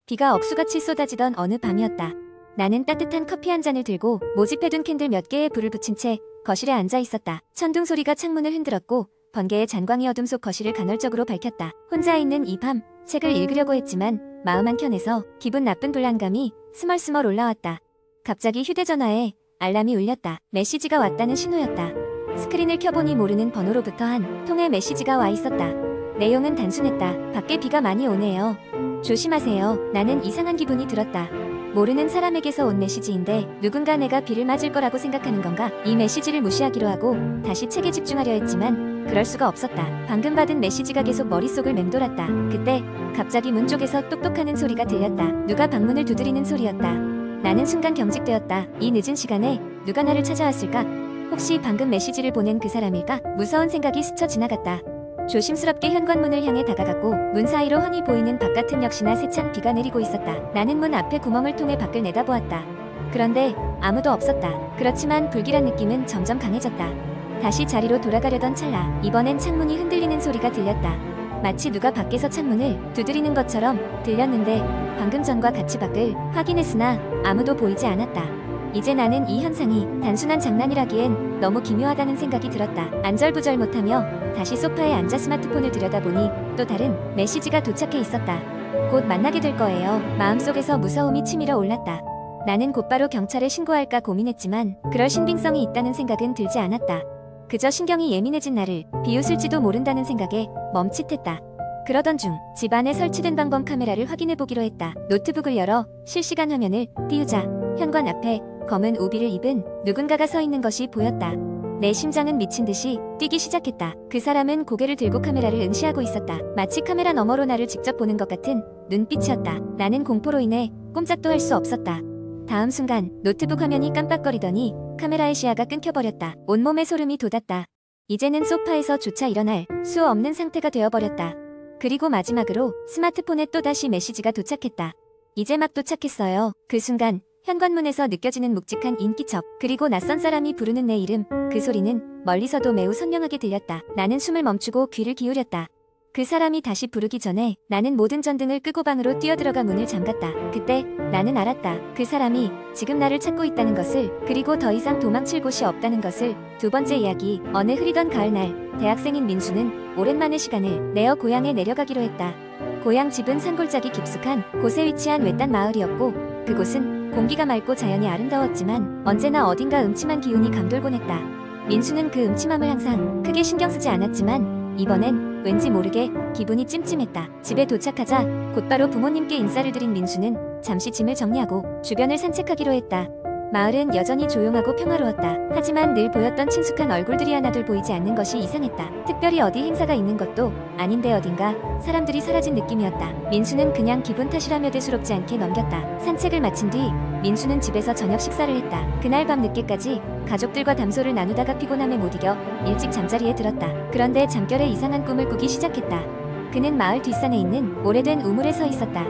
비가 억수같이 쏟아지던 어느 밤이었다. 나는 따뜻한 커피 한 잔을 들고 모집해둔 캔들 몇 개에 불을 붙인 채 거실에 앉아 있었다. 천둥 소리가 창문을 흔들었고 번개의 잔광이 어둠 속 거실을 간헐적으로 밝혔다. 혼자 있는 이 밤 책을 읽으려고 했지만 마음 한켠에서 기분 나쁜 불안감이 스멀스멀 올라왔다. 갑자기 휴대전화에 알람이 울렸다. 메시지가 왔다는 신호였다. 스크린을 켜보니 모르는 번호로부터 한 통의 메시지가 와 있었다. 내용은 단순했다. 밖에 비가 많이 오네요. 조심하세요. 나는 이상한 기분이 들었다. 모르는 사람에게서 온 메시지인데 누군가 내가 비를 맞을 거라고 생각하는 건가? 이 메시지를 무시하기로 하고 다시 책에 집중하려 했지만 그럴 수가 없었다. 방금 받은 메시지가 계속 머릿속을 맴돌았다. 그때 갑자기 문 쪽에서 똑똑하는 소리가 들렸다. 누가 방문을 두드리는 소리였다. 나는 순간 경직되었다. 이 늦은 시간에 누가 나를 찾아왔을까? 혹시 방금 메시지를 보낸 그 사람일까? 무서운 생각이 스쳐 지나갔다. 조심스럽게 현관문을 향해 다가갔고 문 사이로 훤히 보이는 바깥은 역시나 세찬 비가 내리고 있었다. 나는 문 앞에 구멍을 통해 밖을 내다보았다. 그런데 아무도 없었다. 그렇지만 불길한 느낌은 점점 강해졌다. 다시 자리로 돌아가려던 찰나 이번엔 창문이 흔들리는 소리가 들렸다. 마치 누가 밖에서 창문을 두드리는 것처럼 들렸는데 방금 전과 같이 밖을 확인했으나 아무도 보이지 않았다. 이제 나는 이 현상이 단순한 장난이라기엔 너무 기묘하다는 생각이 들었다. 안절부절 못하며 다시 소파에 앉아 스마트폰을 들여다보니 또 다른 메시지가 도착해 있었다. 곧 만나게 될 거예요. 마음속에서 무서움이 치밀어 올랐다. 나는 곧바로 경찰에 신고할까 고민했지만 그럴 신빙성이 있다는 생각은 들지 않았다. 그저 신경이 예민해진 나를 비웃을지도 모른다는 생각에 멈칫했다. 그러던 중 집안에 설치된 방범 카메라를 확인해보기로 했다. 노트북을 열어 실시간 화면을 띄우자 현관 앞에 검은 우비를 입은 누군가가 서 있는 것이 보였다. 내 심장은 미친 듯이 뛰기 시작했다. 그 사람은 고개를 들고 카메라를 응시하고 있었다. 마치 카메라 너머로 나를 직접 보는 것 같은 눈빛이었다. 나는 공포로 인해 꼼짝도 할 수 없었다. 다음 순간 노트북 화면이 깜빡거리더니 카메라의 시야가 끊겨버렸다. 온몸에 소름이 돋았다. 이제는 소파에서조차 일어날 수 없는 상태가 되어버렸다. 그리고 마지막으로 스마트폰에 또다시 메시지가 도착했다. 이제 막 도착했어요. 그 순간 현관문에서 느껴지는 묵직한 인기척 그리고 낯선 사람이 부르는 내 이름 그 소리는 멀리서도 매우 선명하게 들렸다. 나는 숨을 멈추고 귀를 기울였다. 그 사람이 다시 부르기 전에 나는 모든 전등을 끄고 방으로 뛰어들어가 문을 잠갔다. 그때 나는 알았다. 그 사람이 지금 나를 찾고 있다는 것을 그리고 더 이상 도망칠 곳이 없다는 것을. 두 번째 이야기 어느 흐리던 가을날 대학생인 민수는 오랜만에 시간을 내어 고향에 내려가기로 했다. 고향 집은 산골짜기 깊숙한 곳에 위치한 외딴 마을이었고 그곳은 공기가 맑고 자연이 아름다웠지만 언제나 어딘가 음침한 기운이 감돌곤 했다. 민수는 그 음침함을 항상 크게 신경 쓰지 않았지만 이번엔 왠지 모르게 기분이 찜찜했다. 집에 도착하자 곧바로 부모님께 인사를 드린 민수는 잠시 짐을 정리하고 주변을 산책하기로 했다. 마을은 여전히 조용하고 평화로웠다. 하지만 늘 보였던 친숙한 얼굴들이 하나둘 보이지 않는 것이 이상했다. 특별히 어디 행사가 있는 것도 아닌데 어딘가 사람들이 사라진 느낌이었다. 민수는 그냥 기분 탓이라며 대수롭지 않게 넘겼다. 산책을 마친 뒤 민수는 집에서 저녁 식사를 했다. 그날 밤 늦게까지 가족들과 담소를 나누다가 피곤함에 못 이겨 일찍 잠자리에 들었다. 그런데 잠결에 이상한 꿈을 꾸기 시작했다. 그는 마을 뒷산에 있는 오래된 우물에 서 있었다.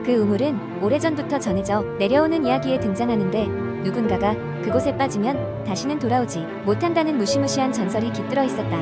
그 우물은 오래전부터 전해져 내려오는 이야기에 등장하는데 누군가가 그곳에 빠지면 다시는 돌아오지 못한다는 무시무시한 전설이 깃들어 있었다.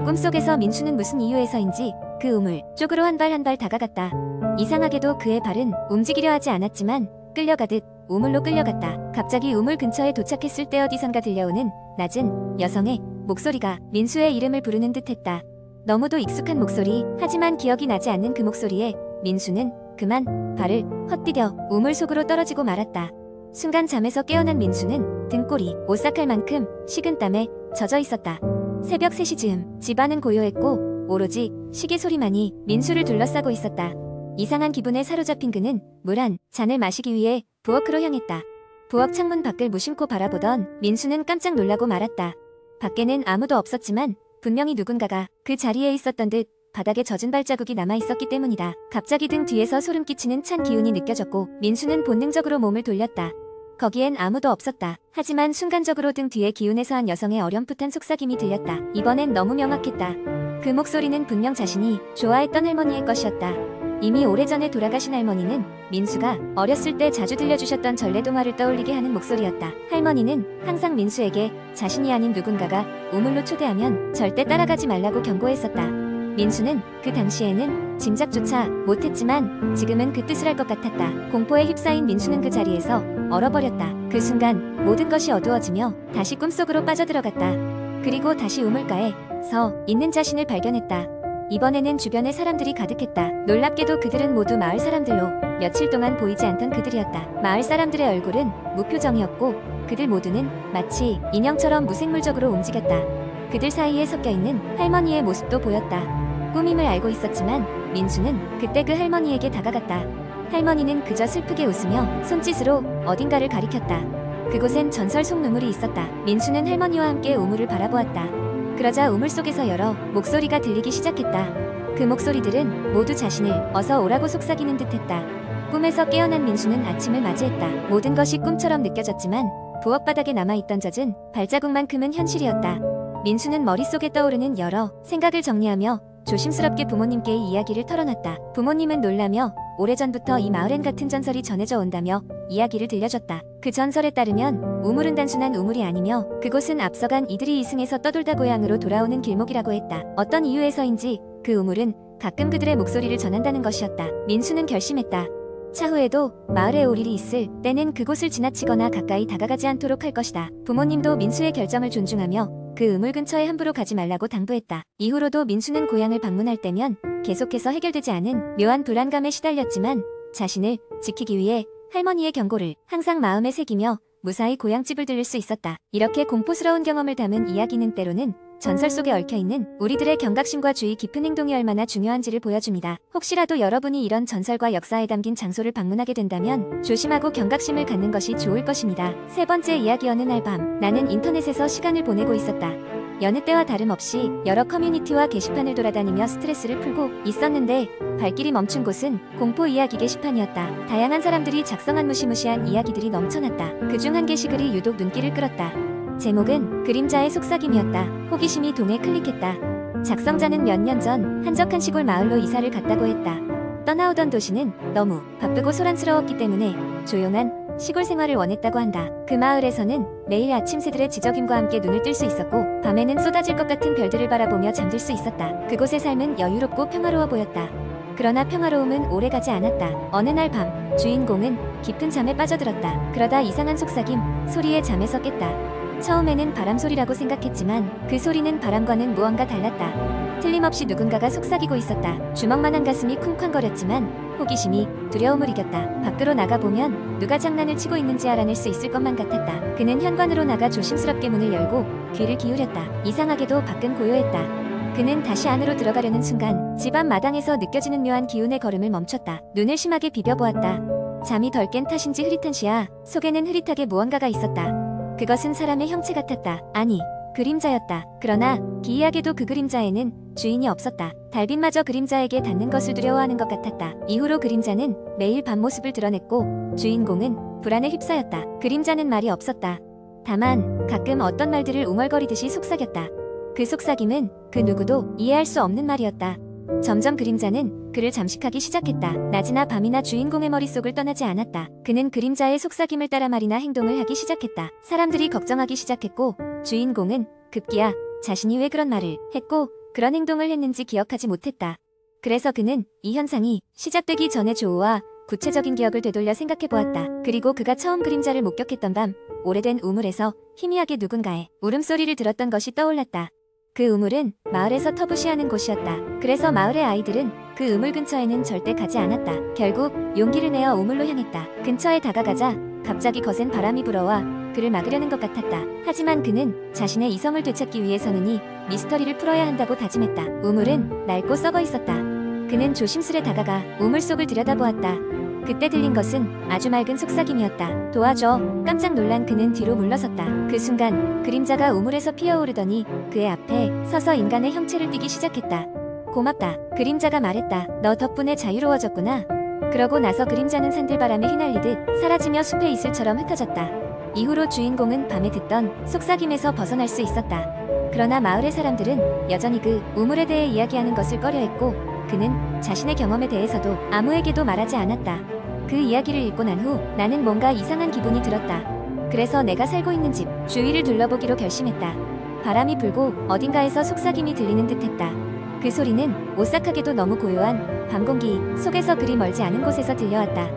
꿈속에서 민수는 무슨 이유에서인지 그 우물 쪽으로 한 발 한 발 다가갔다. 이상하게도 그의 발은 움직이려 하지 않았지만 끌려가듯 우물로 끌려갔다. 갑자기 우물 근처에 도착했을 때 어디선가 들려오는 낮은 여성의 목소리가 민수의 이름을 부르는 듯했다. 너무도 익숙한 목소리. 하지만 기억이 나지 않는 그 목소리에 민수는 그만 발을 헛디뎌 우물 속으로 떨어지고 말았다. 순간 잠에서 깨어난 민수는 등골이 오싹할 만큼 식은땀에 젖어 있었다. 새벽 3시 즈음 집안은 고요했고 오로지 시계 소리만이 민수를 둘러싸고 있었다. 이상한 기분에 사로잡힌 그는 물 한 잔을 마시기 위해 부엌으로 향했다. 부엌 창문 밖을 무심코 바라보던 민수는 깜짝 놀라고 말았다. 밖에는 아무도 없었지만 분명히 누군가가 그 자리에 있었던 듯 바닥에 젖은 발자국이 남아있었기 때문이다. 갑자기 등 뒤에서 소름 끼치는 찬 기운이 느껴졌고 민수는 본능적으로 몸을 돌렸다. 거기엔 아무도 없었다. 하지만 순간적으로 등 뒤에 기운에서 한 여성의 어렴풋한 속삭임이 들렸다. 이번엔 너무 명확했다. 그 목소리는 분명 자신이 좋아했던 할머니의 것이었다. 이미 오래전에 돌아가신 할머니는 민수가 어렸을 때 자주 들려주셨던 전래동화를 떠올리게 하는 목소리였다. 할머니는 항상 민수에게 자신이 아닌 누군가가 우물로 초대하면 절대 따라가지 말라고 경고했었다. 민수는 그 당시에는 짐작조차 못했지만 지금은 그 뜻을 알 것 같았다. 공포에 휩싸인 민수는 그 자리에서 얼어버렸다. 그 순간 모든 것이 어두워지며 다시 꿈속으로 빠져들어갔다. 그리고 다시 우물가에 서 있는 자신을 발견했다. 이번에는 주변에 사람들이 가득했다. 놀랍게도 그들은 모두 마을 사람들로 며칠 동안 보이지 않던 그들이었다. 마을 사람들의 얼굴은 무표정이었고 그들 모두는 마치 인형처럼 무생물적으로 움직였다. 그들 사이에 섞여있는 할머니의 모습도 보였다. 꿈임을 알고 있었지만 민수는 그때 그 할머니에게 다가갔다. 할머니는 그저 슬프게 웃으며 손짓으로 어딘가를 가리켰다. 그곳엔 전설 속 눈물이 있었다. 민수는 할머니와 함께 우물을 바라보았다. 그러자 우물 속에서 여러 목소리가 들리기 시작했다. 그 목소리들은 모두 자신을 어서 오라고 속삭이는 듯했다. 꿈에서 깨어난 민수는 아침을 맞이했다. 모든 것이 꿈처럼 느껴졌지만 부엌 바닥에 남아있던 젖은 발자국만큼은 현실이었다. 민수는 머릿속에 떠오르는 여러 생각을 정리하며 조심스럽게 부모님께 이야기를 털어놨다. 부모님은 놀라며 오래전부터 이 마을엔 같은 전설이 전해져 온다며 이야기를 들려줬다. 그 전설에 따르면 우물은 단순한 우물이 아니며 그곳은 앞서간 이들이 이승에서 떠돌다 고향으로 돌아오는 길목이라고 했다. 어떤 이유에서인지 그 우물은 가끔 그들의 목소리를 전한다는 것이었다. 민수는 결심했다. 차후에도 마을에 올 일이 있을 때는 그곳을 지나치거나 가까이 다가가지 않도록 할 것이다. 부모님도 민수의 결정을 존중하며 그 우물 근처에 함부로 가지 말라고 당부했다. 이후로도 민수는 고향을 방문할 때면 계속해서 해결되지 않은 묘한 불안감에 시달렸지만 자신을 지키기 위해 할머니의 경고를 항상 마음에 새기며 무사히 고향집을 들릴 수 있었다. 이렇게 공포스러운 경험을 담은 이야기는 때로는 전설 속에 얽혀있는 우리들의 경각심과 주의 깊은 행동이 얼마나 중요한지를 보여줍니다. 혹시라도 여러분이 이런 전설과 역사에 담긴 장소를 방문하게 된다면 조심하고 경각심을 갖는 것이 좋을 것입니다. 세 번째 이야기. 어느 날 밤 나는 인터넷에서 시간을 보내고 있었다. 여느 때와 다름없이 여러 커뮤니티와 게시판을 돌아다니며 스트레스를 풀고 있었는데 발길이 멈춘 곳은 공포 이야기 게시판이었다. 다양한 사람들이 작성한 무시무시한 이야기들이 넘쳐났다. 그중 한 게시글이 유독 눈길을 끌었다. 제목은 그림자의 속삭임이었다. 호기심이 동에 클릭했다. 작성자는 몇 년 전 한적한 시골 마을로 이사를 갔다고 했다. 떠나오던 도시는 너무 바쁘고 소란스러웠기 때문에 조용한 시골 생활을 원했다고 한다. 그 마을에서는 매일 아침 새들의 지저귀과 함께 눈을 뜰 수 있었고 밤에는 쏟아질 것 같은 별들을 바라보며 잠들 수 있었다. 그곳의 삶은 여유롭고 평화로워 보였다. 그러나 평화로움은 오래가지 않았다. 어느 날 밤 주인공은 깊은 잠에 빠져들었다. 그러다 이상한 속삭임 소리에 잠에서 깼다. 처음에는 바람소리라고 생각했지만 그 소리는 바람과는 무언가 달랐다. 틀림없이 누군가가 속삭이고 있었다. 주먹만한 가슴이 쿵쾅거렸지만 호기심이 두려움을 이겼다. 밖으로 나가보면 누가 장난을 치고 있는지 알아낼 수 있을 것만 같았다. 그는 현관으로 나가 조심스럽게 문을 열고 귀를 기울였다. 이상하게도 밖은 고요했다. 그는 다시 안으로 들어가려는 순간 집 앞 마당에서 느껴지는 묘한 기운의 걸음을 멈췄다. 눈을 심하게 비벼보았다. 잠이 덜 깬 탓인지 흐릿한 시야 속에는 흐릿하게 무언가가 있었다. 그것은 사람의 형체 같았다. 아니, 그림자였다. 그러나 기이하게도 그 그림자에는 주인이 없었다. 달빛마저 그림자에게 닿는 것을 두려워하는 것 같았다. 이후로 그림자는 매일 밤 모습을 드러냈고 주인공은 불안에 휩싸였다. 그림자는 말이 없었다. 다만 가끔 어떤 말들을 웅얼거리듯이 속삭였다. 그 속삭임은 그 누구도 이해할 수 없는 말이었다. 점점 그림자는 그를 잠식하기 시작했다. 낮이나 밤이나 주인공의 머릿속을 떠나지 않았다. 그는 그림자의 속삭임을 따라 말이나 행동을 하기 시작했다. 사람들이 걱정하기 시작했고 주인공은 급기야 자신이 왜 그런 말을 했고 그런 행동을 했는지 기억하지 못했다. 그래서 그는 이 현상이 시작되기 전의 조우와 구체적인 기억을 되돌려 생각해보았다. 그리고 그가 처음 그림자를 목격했던 밤 오래된 우물에서 희미하게 누군가의 울음소리를 들었던 것이 떠올랐다. 그 우물은 마을에서 터부시하는 곳이었다. 그래서 마을의 아이들은 그 우물 근처에는 절대 가지 않았다. 결국 용기를 내어 우물로 향했다. 근처에 다가가자 갑자기 거센 바람이 불어와 그를 막으려는 것 같았다. 하지만 그는 자신의 이성을 되찾기 위해서는 이 미스터리를 풀어야 한다고 다짐했다. 우물은 낡고 썩어 있었다. 그는 조심스레 다가가 우물 속을 들여다보았다. 그때 들린 것은 아주 맑은 속삭임이었다. 도와줘. 깜짝 놀란 그는 뒤로 물러섰다. 그 순간 그림자가 우물에서 피어오르더니 그의 앞에 서서 인간의 형체를 띠기 시작했다. 고맙다. 그림자가 말했다. 너 덕분에 자유로워졌구나. 그러고 나서 그림자는 산들바람에 휘날리듯 사라지며 숲의 이슬처럼 흩어졌다. 이후로 주인공은 밤에 듣던 속삭임에서 벗어날 수 있었다. 그러나 마을의 사람들은 여전히 그 우물에 대해 이야기하는 것을 꺼려했고 그는 자신의 경험에 대해서도 아무에게도 말하지 않았다. 그 이야기를 읽고 난 후 나는 뭔가 이상한 기분이 들었다. 그래서 내가 살고 있는 집 주위를 둘러보기로 결심했다. 바람이 불고 어딘가에서 속삭임이 들리는 듯했다. 그 소리는 오싹하게도 너무 고요한 밤 공기 속에서 그리 멀지 않은 곳에서 들려왔다.